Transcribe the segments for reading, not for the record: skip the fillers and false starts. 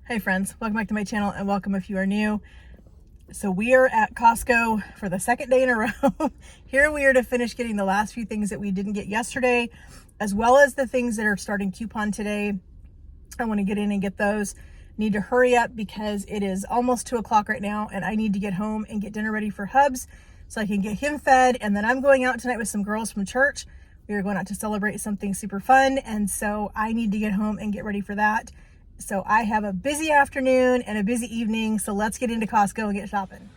Hey friends, welcome back to my channel and welcome if you are new. So we are at Costco for the second day in a row. Here we are to finish getting the last few things that we didn't get yesterday, as well as the things that are starting coupon today. I want to get in and get those. Need to hurry up because it is almost 2 o'clock right now and I need to get home and get dinner ready for Hubs so I can get him fed. And then I'm going out tonight with some girls from church. We are going out to celebrate something super fun. And so I need to get home and get ready for that. So I have a busy afternoon and a busy evening. So let's get into Costco and get shopping.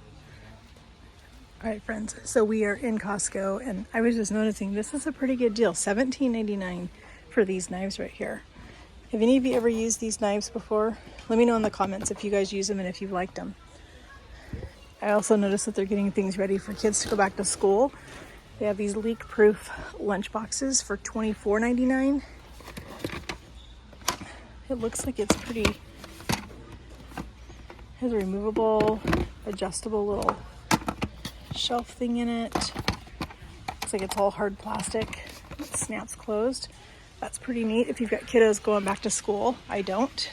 All right, friends. So we are in Costco and I was just noticing this is a pretty good deal. $17.99 for these knives right here. Have any of you ever used these knives before? Let me know in the comments if you guys use them and if you've liked them. I also noticed that they're getting things ready for kids to go back to school. They have these leak-proof lunch boxes for $24.99. It looks like it's pretty, has a removable, adjustable little shelf thing in it. Looks like it's all hard plastic. It snaps closed. That's pretty neat if you've got kiddos going back to school. I don't.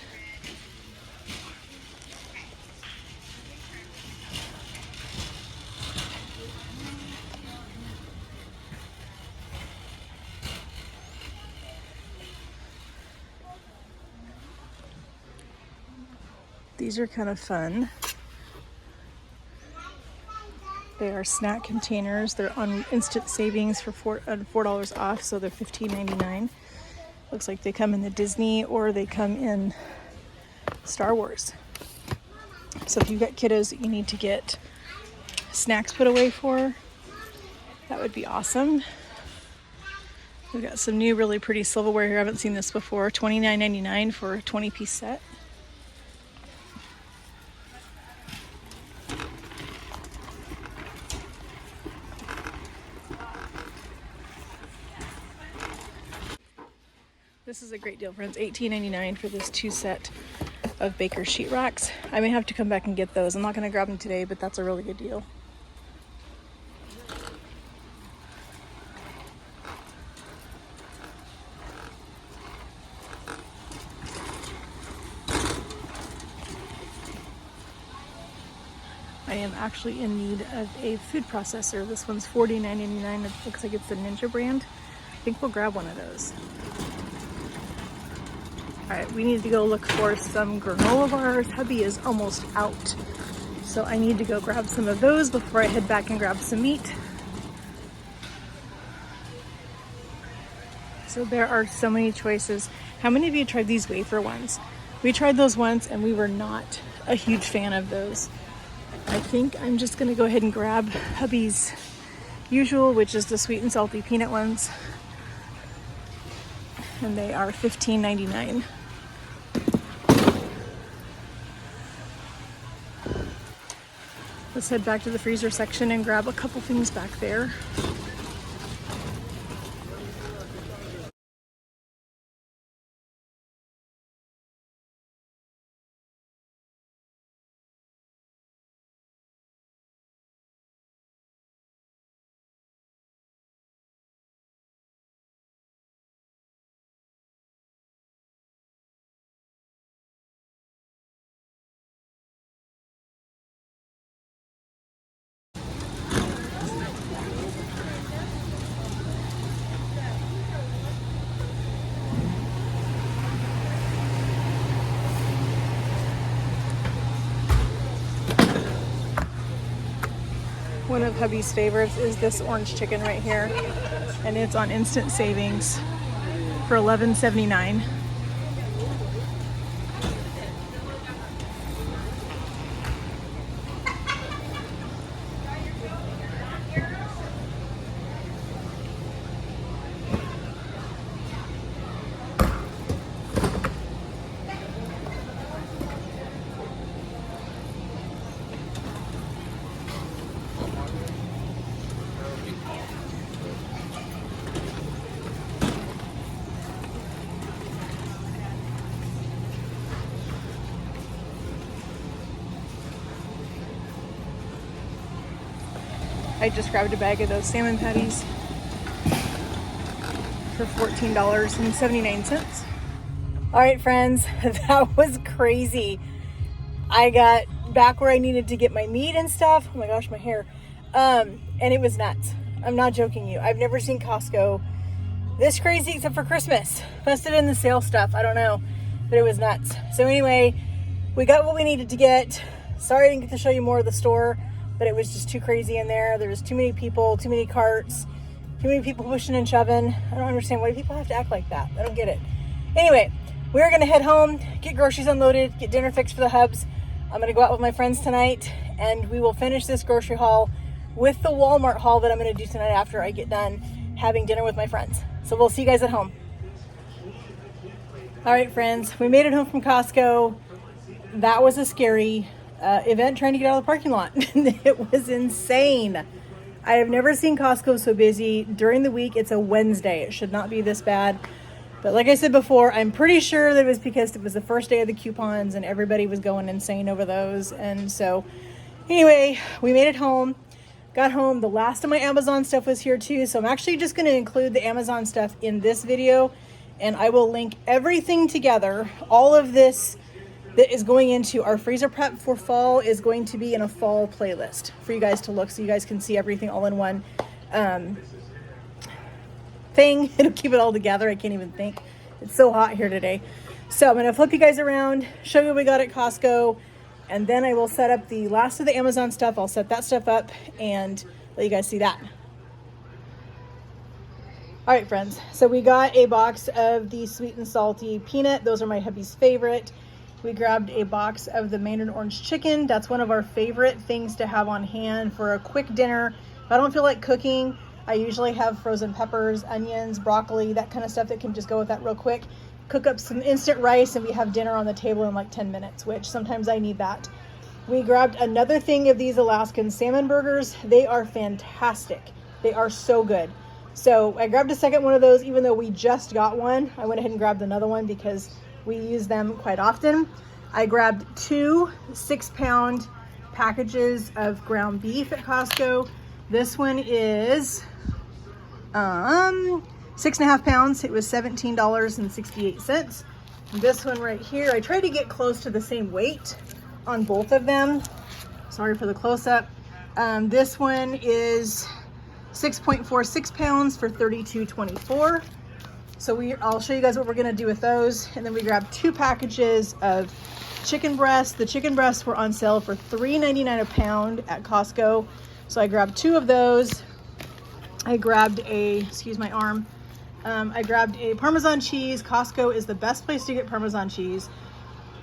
These are kind of fun. They are snack containers. They're on instant savings for $4 off, so they're $15.99. Looks like they come in the Disney or they come in Star Wars. So if you've got kiddos that you need to get snacks put away for, that would be awesome. We've got some new really pretty silverware here. I haven't seen this before. $29.99 for a 20-piece set. This is a great deal, friends. $18.99 for this 2 set of Baker sheet racks. I may have to come back and get those. I'm not going to grab them today, but that's a really good deal. I am actually in need of a food processor. This one's $49.99. It looks like it's the Ninja brand. I think we'll grab one of those. All right, we need to go look for some granola bars. Hubby is almost out. So I need to go grab some of those before I head back and grab some meat. So there are so many choices. How many of you tried these wafer ones? We tried those once and we were not a huge fan of those. I think I'm just gonna go ahead and grab hubby's usual, which is the sweet and salty peanut ones. And they are $15.99. Let's head back to the freezer section and grab a couple things back there. One of hubby's favorites is this orange chicken right here, and it's on instant savings for $11.79. I just grabbed a bag of those salmon patties for $14.79. All right, friends, that was crazy. I got back where I needed to get my meat and stuff. Oh my gosh, my hair. And it was nuts. I'm not joking you. I've never seen Costco this crazy except for Christmas. Must have been the sale stuff. I don't know, but it was nuts. So anyway, we got what we needed to get. Sorry I didn't get to show you more of the store, but it was just too crazy in there. There was too many people, too many carts, too many people pushing and shoving. I don't understand. Why do people have to act like that? I don't get it. Anyway, we're going to head home, get groceries unloaded, get dinner fixed for the hubs. I'm going to go out with my friends tonight, and we will finish this grocery haul with the Walmart haul that I'm going to do tonight after I get done having dinner with my friends. So we'll see you guys at home. All right, friends, we made it home from Costco. That was a scary event trying to get out of the parking lot. It was insane. I have never seen Costco so busy during the week. It's a Wednesday. It should not be this bad. But like I said before, I'm pretty sure that it was because it was the first day of the coupons and everybody was going insane over those. And so anyway, we made it home, got home. The last of my Amazon stuff was here too. So I'm actually just going to include the Amazon stuff in this video, and I will link everything together. All of this that is going into our freezer prep for fall is going to be in a fall playlist for you guys to look, so you guys can see everything all in one thing. It'll keep it all together. I can't even think. It's so hot here today. So I'm going to flip you guys around, show you what we got at Costco, and then I will set up the last of the Amazon stuff. I'll set that stuff up and let you guys see that. All right, friends. So we got a box of the sweet and salty peanut. Those are my hubby's favorite. We grabbed a box of the mandarin orange chicken. That's one of our favorite things to have on hand for a quick dinner. If I don't feel like cooking, I usually have frozen peppers, onions, broccoli, that kind of stuff that can just go with that real quick. Cook up some instant rice and we have dinner on the table in like 10 minutes, which sometimes I need that. We grabbed another thing of these Alaskan salmon burgers. They are fantastic. They are so good. So I grabbed a second one of those, even though we just got one. I went ahead and grabbed another one because we use them quite often. I grabbed 2 6-pound packages of ground beef at Costco. This one is 6.5 pounds. It was $17.68. This one right here, I tried to get close to the same weight on both of them. Sorry for the close-up. This one is 6.46 pounds for $32.24. So I'll show you guys what we're gonna do with those. And then we grabbed 2 packages of chicken breasts. The chicken breasts were on sale for $3.99 a pound at Costco. So I grabbed 2 of those. I grabbed excuse my arm. I grabbed a Parmesan cheese. Costco is the best place to get Parmesan cheese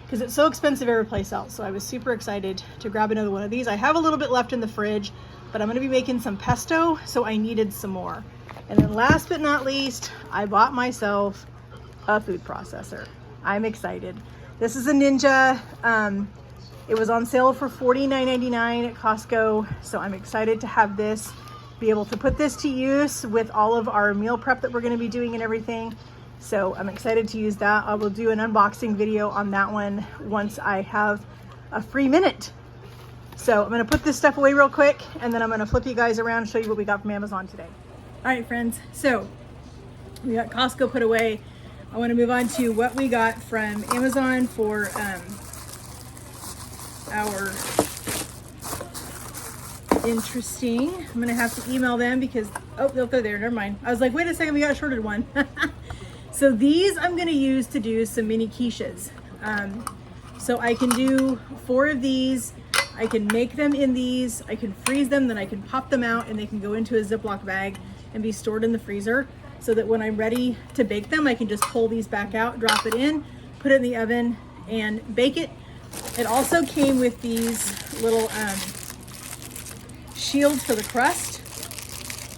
because it's so expensive every place else. So I was super excited to grab another one of these. I have a little bit left in the fridge, but I'm gonna be making some pesto, so I needed some more. And then last but not least, I bought myself a food processor. I'm excited. This is a Ninja. It was on sale for $49.99 at Costco, so I'm excited to have this, be able to put this to use with all of our meal prep that we're going to be doing and everything. So I'm excited to use that. I will do an unboxing video on that one once I have a free minute. So I'm going to put this stuff away real quick, and then I'm going to flip you guys around and show you what we got from Amazon today. All right, friends, so we got Costco put away. I want to move on to what we got from Amazon for our interesting. I'm gonna have to email them because, oh, no, they're there, never mind. I was like, wait a second, we got a shorted one. So these I'm gonna use to do some mini quiches. So I can do 4 of these. I can make them in these, I can freeze them, then I can pop them out and they can go into a Ziploc bag and be stored in the freezer so that when I'm ready to bake them, I can just pull these back out, drop it in, put it in the oven and bake it. It also came with these little shields for the crust,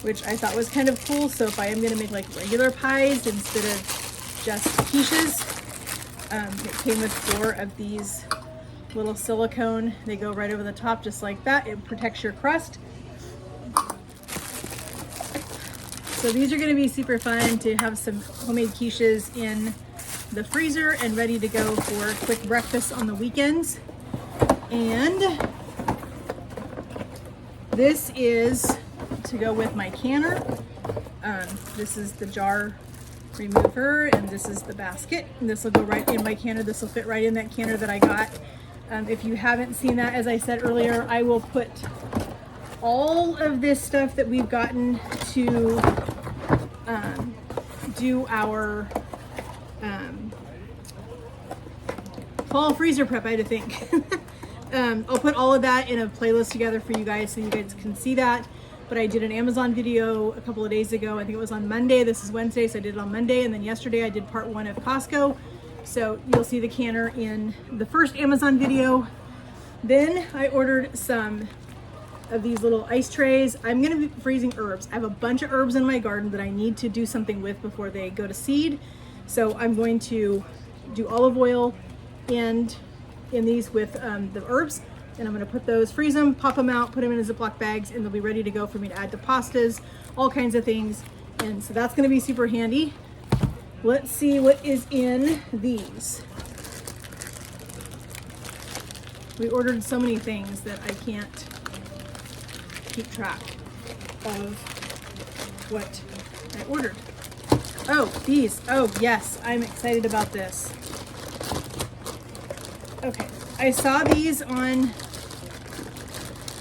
which I thought was kind of cool. So if I am gonna make like regular pies instead of just quiches, it came with 4 of these little silicone. They go right over the top just like that. It protects your crust. So these are gonna be super fun to have some homemade quiches in the freezer and ready to go for quick breakfast on the weekends. And this is to go with my canner. This is the jar remove her, and this is the basket. And this will go right in my canner. This will fit right in that canner that I got. If you haven't seen that, as I said earlier, I will put all of this stuff that we've gotten to do our fall freezer prep, I had to think. I'll put all of that in a playlist together for you guys so you guys can see that. But I did an Amazon video a couple of days ago. I think it was on Monday. This is Wednesday, so I did it on Monday. And then yesterday I did part 1 of Costco. So you'll see the canner in the first Amazon video. Then I ordered some of these little ice trays. I'm gonna be freezing herbs. I have a bunch of herbs in my garden that I need to do something with before they go to seed. So I'm going to do olive oil and in these with the herbs. And I'm gonna put those, freeze them, pop them out, put them in Ziploc bags, and they'll be ready to go for me to add to pastas, all kinds of things. And so that's gonna be super handy. Let's see what is in these. We ordered so many things that I can't keep track of what I ordered. Oh, these. Oh, yes, I'm excited about this. Okay, I saw these on,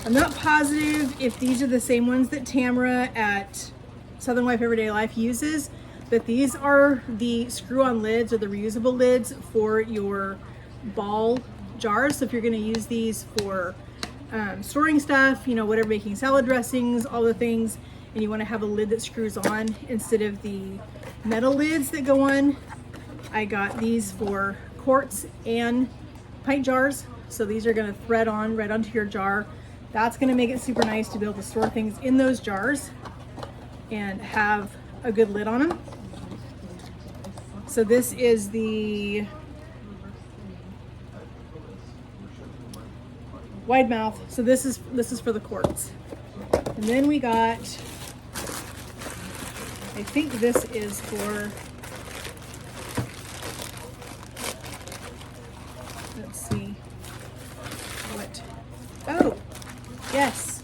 I'm not positive if these are the same ones that Tamara at Southern Life Everyday Life uses, but these are the screw-on lids or the reusable lids for your ball jars. So if you're gonna use these for storing stuff, you know, whatever, making salad dressings, all the things, and you wanna have a lid that screws on instead of the metal lids that go on, I got these for quarts and pint jars. So these are gonna thread on right onto your jar. That's gonna make it super nice to be able to store things in those jars and have a good lid on them. So this is the wide mouth. So this is for the quarts. And then we got, I think this is for, let's see what, oh, yes.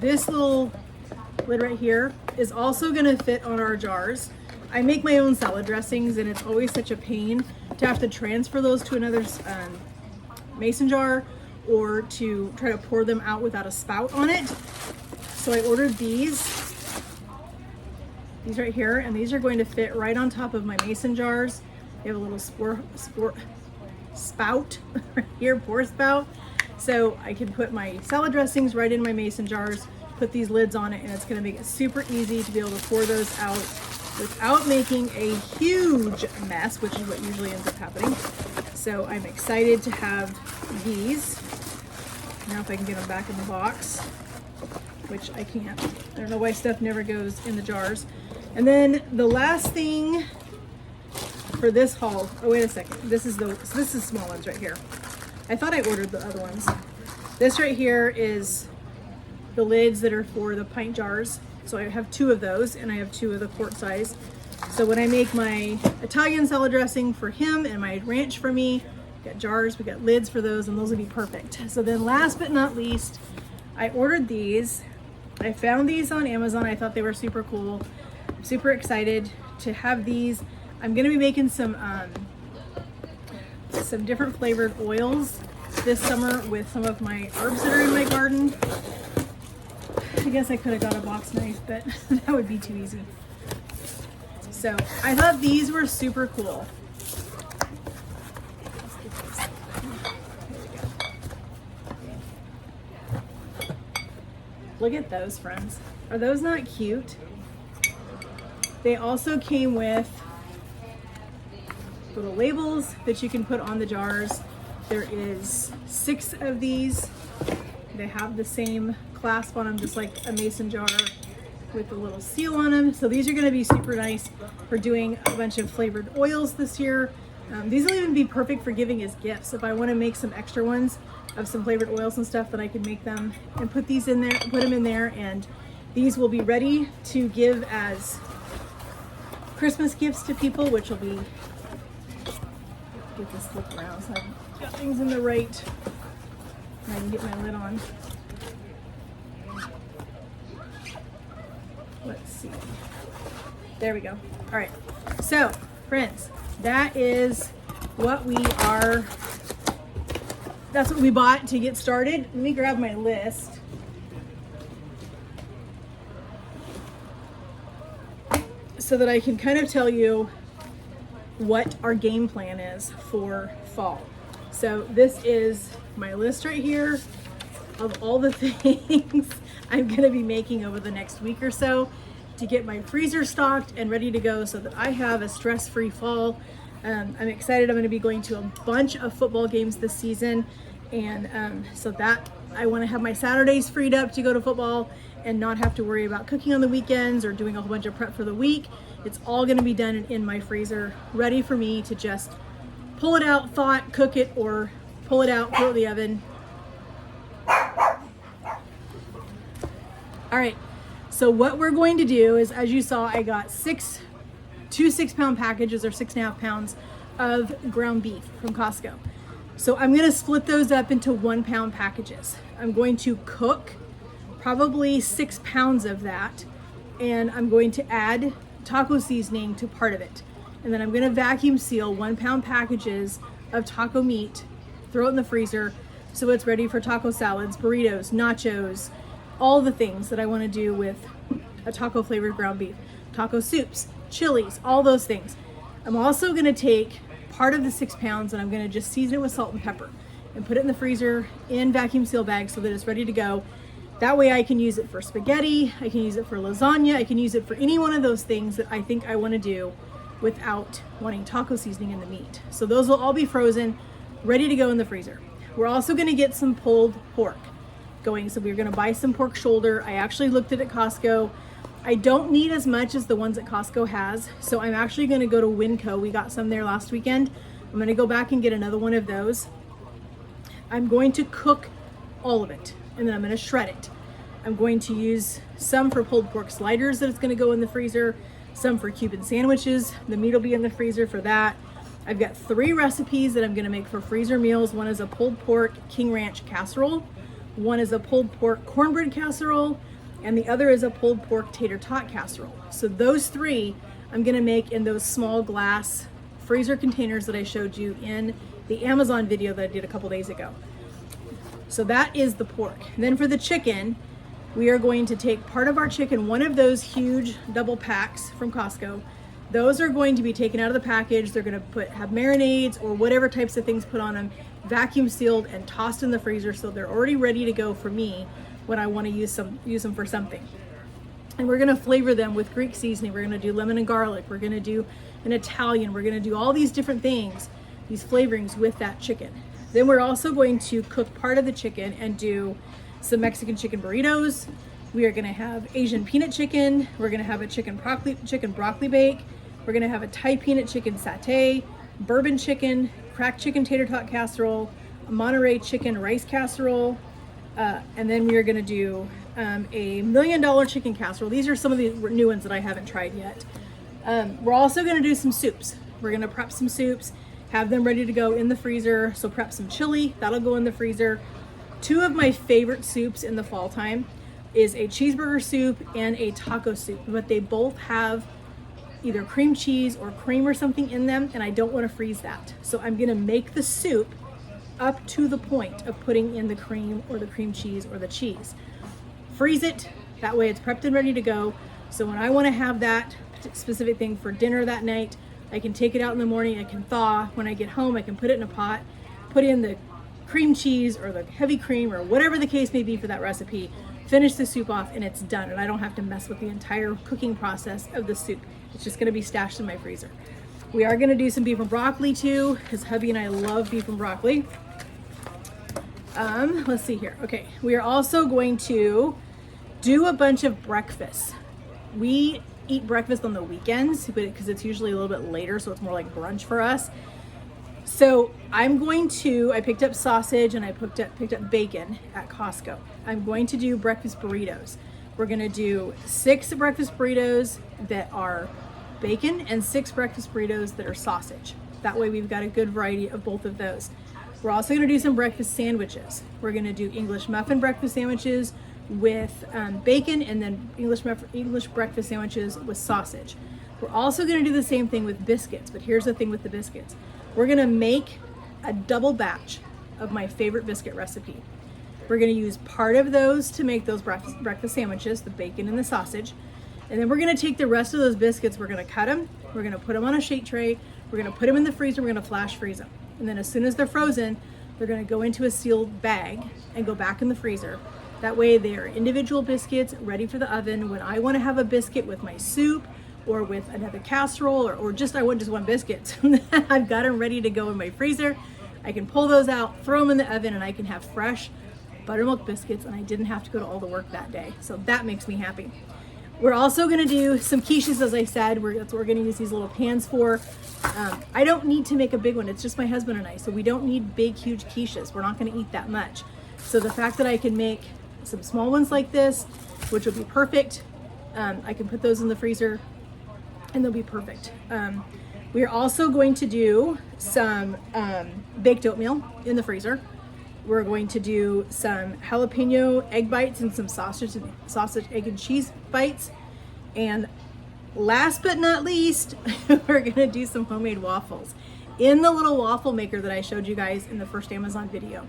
This little lid right here is also gonna fit on our jars. I make my own salad dressings and it's always such a pain to have to transfer those to another mason jar or to try to pour them out without a spout on it. So I ordered these right here, and these are going to fit right on top of my mason jars. They have a little spout right here, pour spout. So I can put my salad dressings right in my mason jars, put these lids on it, and it's gonna make it super easy to be able to pour those out without making a huge mess, which is what usually ends up happening. So I'm excited to have these. Now if I can get them back in the box, which I can't. I don't know why stuff never goes in the jars. And then the last thing for this haul, oh wait a second, this is small ones right here. I thought I ordered the other ones. This right here is the lids that are for the pint jars. So I have 2 of those, and I have 2 of the quart size. So when I make my Italian salad dressing for him and my ranch for me, we got jars, we got lids for those, and those would be perfect. So then last but not least, I ordered these. I found these on Amazon. I thought they were super cool. I'm super excited to have these. I'm gonna be making some different flavored oils this summer with some of my herbs that are in my garden. I guess I could have got a box knife, but that would be too easy. So I thought these were super cool. Look at those, friends. Are those not cute? They also came with little labels that you can put on the jars. There is 6 of these. They have the same clasp on them, just like a mason jar with a little seal on them. So these are gonna be super nice for doing a bunch of flavored oils this year. These will even be perfect for giving as gifts. If I wanna make some extra ones of some flavored oils and stuff, then I can make them and put these in there, put them in there, and these will be ready to give as Christmas gifts to people, which will be, get this flip around so I've got things in the right, and I can get my lid on. Let's see. There we go. All right. So friends, that's what we bought to get started. Let me grab my list. So that I can kind of tell you what our game plan is for fall. So this is my list right here of all the things I'm gonna be making over the next week or so to get my freezer stocked and ready to go so that I have a stress-free fall. I'm excited. I'm gonna be going to a bunch of football games this season. And so that I wanna have my Saturdays freed up to go to football and not have to worry about cooking on the weekends or doing a whole bunch of prep for the week. It's all gonna be done in my freezer, ready for me to just pull it out, thaw it, cook it, or pull it out, throw it in the oven. All right, so what we're going to do is, as you saw, I got two 6-pound packages or 6.5 pounds of ground beef from Costco. So I'm gonna split those up into 1-pound packages. I'm going to cook probably 6 pounds of that, and I'm going to add taco seasoning to part of it. And then I'm gonna vacuum seal 1-pound packages of taco meat, throw it in the freezer so it's ready for taco salads, burritos, nachos, all the things that I wanna do with a taco flavored ground beef, taco soups, chilies, all those things. I'm also gonna take part of the 6 pounds and I'm gonna just season it with salt and pepper and put it in the freezer in vacuum seal bags so that it's ready to go. That way I can use it for spaghetti, I can use it for lasagna, I can use it for any one of those things that I think I want to do without wanting taco seasoning in the meat. So those will all be frozen, ready to go in the freezer. We're also going to get some pulled pork going. So we're going to buy some pork shoulder. I actually looked at Costco. I don't need as much as the ones that Costco has. So I'm actually going to go to Winco. We got some there last weekend. I'm going to go back and get another one of those. I'm going to cook all of it, and then I'm going to shred it. I'm going to use some for pulled pork sliders that it's going to go in the freezer, some for Cuban sandwiches. The meat will be in the freezer for that. I've got 3 recipes that I'm going to make for freezer meals. One is a pulled pork King Ranch casserole, one is a pulled pork cornbread casserole, and the other is a pulled pork tater tot casserole. So those 3 I'm going to make in those small glass freezer containers that I showed you in the Amazon video that I did a couple days ago. So that is the pork. And then for the chicken, we are going to take part of our chicken, one of those huge double packs from Costco. Those are going to be taken out of the package. They're going to have marinades or whatever types of things put on them, vacuum sealed and tossed in the freezer so they're already ready to go for me when I want to use them for something. And we're going to flavor them with Greek seasoning. We're going to do lemon and garlic. We're going to do an Italian. We're going to do all these different things, these flavorings with that chicken. Then we're also going to cook part of the chicken and do some Mexican chicken burritos. We are going to have Asian peanut chicken. We're going to have a chicken broccoli bake. We're going to have a Thai peanut chicken satay, bourbon chicken, cracked chicken tater tot casserole, a Monterey chicken rice casserole, and then we are going to do a $1 million chicken casserole. These are some of the new ones that I haven't tried yet. We're also going to do some soups. We're going to prep some soups, have them ready to go in the freezer. So prep some chili, that'll go in the freezer. 2 of my favorite soups in the fall time is a cheeseburger soup and a taco soup, but they both have either cream cheese or cream or something in them, and I don't want to freeze that. So I'm gonna make the soup up to the point of putting in the cream or the cream cheese or the cheese. Freeze it, that way it's prepped and ready to go. So when I want to have that specific thing for dinner that night, I can take it out in the morning, I can thaw. When I get home, I can put it in a pot, put in the cream cheese or the heavy cream or whatever the case may be for that recipe, finish the soup off, and it's done. And I don't have to mess with the entire cooking process of the soup. It's just gonna be stashed in my freezer. We are gonna do some beef and broccoli too, because hubby and I love beef and broccoli. Let's see here. Okay, we are also going to do a bunch of breakfasts. We eat breakfast on the weekends because it's usually a little bit later, so it's more like brunch for us. So I picked up sausage and I picked up bacon at Costco. I'm going to do breakfast burritos. We're gonna do 6 breakfast burritos that are bacon and 6 breakfast burritos that are sausage. That way we've got a good variety of both of those. We're also gonna do some breakfast sandwiches. We're gonna do English muffin breakfast sandwiches with bacon, and then English breakfast sandwiches with sausage. We're also gonna do the same thing with biscuits, but here's the thing with the biscuits. We're gonna make a double batch of my favorite biscuit recipe. We're gonna use part of those to make those breakfast sandwiches, the bacon and the sausage. And then we're gonna take the rest of those biscuits, we're gonna cut them, we're gonna put them on a shake tray, we're gonna put them in the freezer, we're gonna flash freeze them. And then as soon as they're frozen, they're gonna go into a sealed bag and go back in the freezer. That way they're individual biscuits ready for the oven. When I wanna have a biscuit with my soup or with another casserole or just I want just one biscuit, I've got them ready to go in my freezer. I can pull those out, throw them in the oven, and I can have fresh buttermilk biscuits, and I didn't have to go to all the work that day. So that makes me happy. We're also gonna do some quiches, as I said. That's what we're gonna use these little pans for. I don't need to make a big one. It's just my husband and I, so we don't need big, huge quiches. We're not gonna eat that much. So the fact that I can make some small ones like this, which will be perfect, I can put those in the freezer and they'll be perfect. We are also going to do some baked oatmeal in the freezer. We're going to do some jalapeno egg bites and some sausage, egg, and cheese bites. And last but not least, we're gonna do some homemade waffles in the little waffle maker that I showed you guys in the first Amazon video.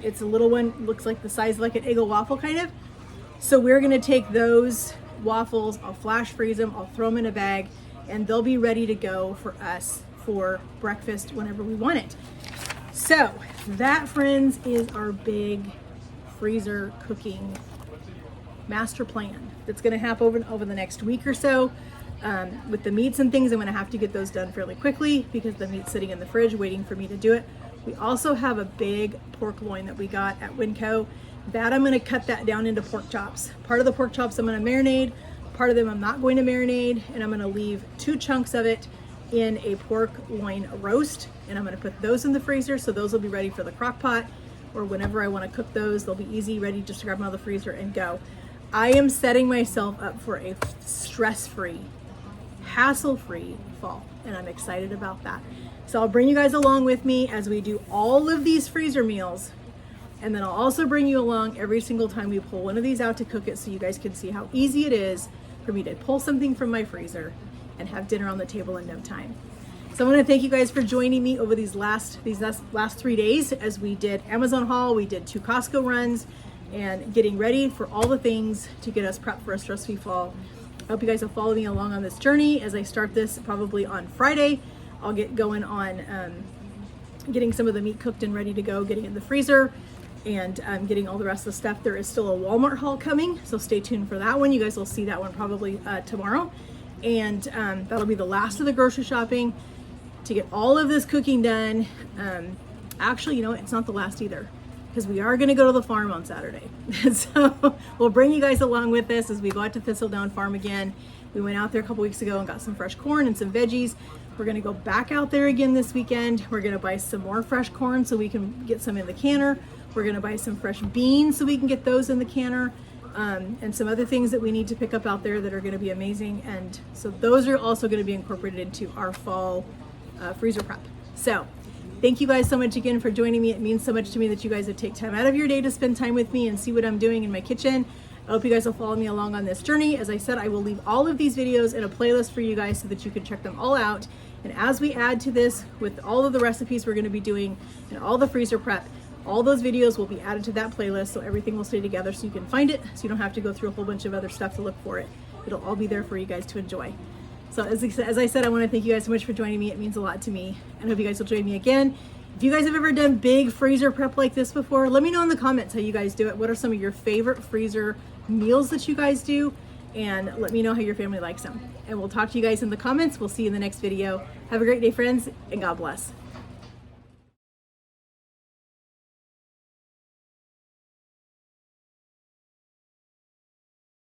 It's a little one, looks like the size of like an Eggo waffle kind of. So we're gonna take those waffles, I'll flash freeze them, I'll throw them in a bag, and they'll be ready to go for us for breakfast whenever we want it. So that, friends, is our big freezer cooking master plan that's going to happen over the next week or so. With the meats and things, I'm going to have to get those done fairly quickly because the meat's sitting in the fridge waiting for me to do it. We also have a big pork loin that we got at Winco. That I'm going to cut that down into pork chops. Part of the pork chops I'm going to marinate, part of them I'm not going to marinate, and I'm going to leave 2 chunks of it in a pork loin roast, and I'm going to put those in the freezer, so those will be ready for the crock pot, or whenever I want to cook those, they'll be easy, ready just to grab them out of the freezer and go. I am setting myself up for a stress-free, hassle-free fall, and I'm excited about that. So I'll bring you guys along with me as we do all of these freezer meals, and then I'll also bring you along every single time we pull one of these out to cook it, so you guys can see how easy it is for me to pull something from my freezer and have dinner on the table in no time. So I want to thank you guys for joining me over these last 3 days as we did Amazon haul, we did 2 Costco runs, and getting ready for all the things to get us prepped for a stress-free fall. I hope you guys will follow me along on this journey as I start this probably on Friday. I'll get going on getting some of the meat cooked and ready to go, getting it in the freezer, and getting all the rest of the stuff. There is still a Walmart haul coming, so stay tuned for that one. You guys will see that one probably tomorrow. And that'll be the last of the grocery shopping to get all of this cooking done. Actually, you know what? It's not the last either, because we are going to go to the farm on Saturday. So we'll bring you guys along with us as we go out to Thistledown Farm again. We went out there a couple weeks ago and got some fresh corn and some veggies. We're going to go back out there again this weekend. We're going to buy some more fresh corn so we can get some in the canner. We're going to buy some fresh beans so we can get those in the canner. And some other things that we need to pick up out there that are going to be amazing. And so those are also going to be incorporated into our fall freezer prep. So thank you guys so much again for joining me. It means so much to me that you guys would take time out of your day to spend time with me and see what I'm doing in my kitchen. I hope you guys will follow me along on this journey. As I said, I will leave all of these videos in a playlist for you guys so that you can check them all out. And as we add to this with all of the recipes we're going to be doing and all the freezer prep, all those videos will be added to that playlist, so everything will stay together so you can find it, so you don't have to go through a whole bunch of other stuff to look for it. It'll all be there for you guys to enjoy. So as I said, I want to thank you guys so much for joining me. It means a lot to me, and I hope you guys will join me again. If you guys have ever done big freezer prep like this before, let me know in the comments how you guys do it. What are some of your favorite freezer meals that you guys do? And let me know how your family likes them. And we'll talk to you guys in the comments. We'll see you in the next video. Have a great day, friends, and God bless.